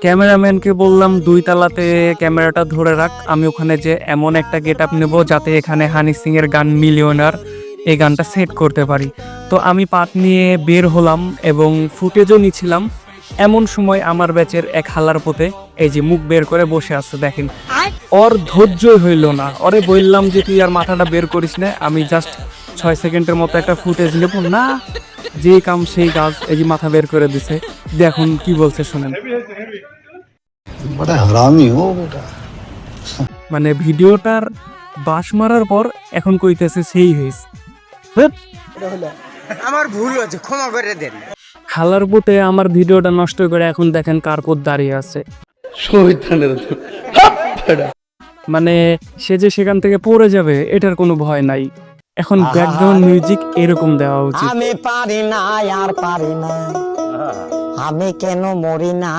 ক্যামেরাম্যানকে বললাম 2 তলাতে ক্যামেরাটা ধরে রাখ, আমি ওখানে যে এমন একটা গেট আপ নেবো যাতে এখানে হানি সিং এর গান মিলিয়নার এই গানটা সেট করতে পারি। তো আমি পাট নিয়ে বের হলাম এবং ফুটেজও নিছিলাম। এমন সময় আমার ব্যাচের এক হালার পোতে এই যে মুখ বের করে বসে আছে দেখেন, ওর ধৈর্যই হইল না। ওরে বললাম যে তুই আর মাথাটা বের করিস না, আমি জাস্ট 6 সেকেন্ডের মতো একটা ফুটেজ নেব না, যে কাম সেই কাজ। এই যে মাথা বের করে দিছে, দেখুন কি বলছে শুনেন। बड़ा हरामी हो बेटा। মানে ভিডিওটার বাঁশ মারার পর এখন কইতেছে সেই হয়েছে। আমার ভুল হয়েছে, ক্ষমা করে দেন। হালার পুতে আমার ভিডিওটা নষ্ট করে এখন দেখেন কার পর দাঁড়িয়ে আছে। মানে সে যে সেখান থেকে পড়ে যাবে এটার কোনো ভয় নাই। এখন ব্যাকগ্রাউন্ড মিউজিক এরকম দেওয়া উচিত। আমি পারি না আর পারি না, আমি কেন মরি না।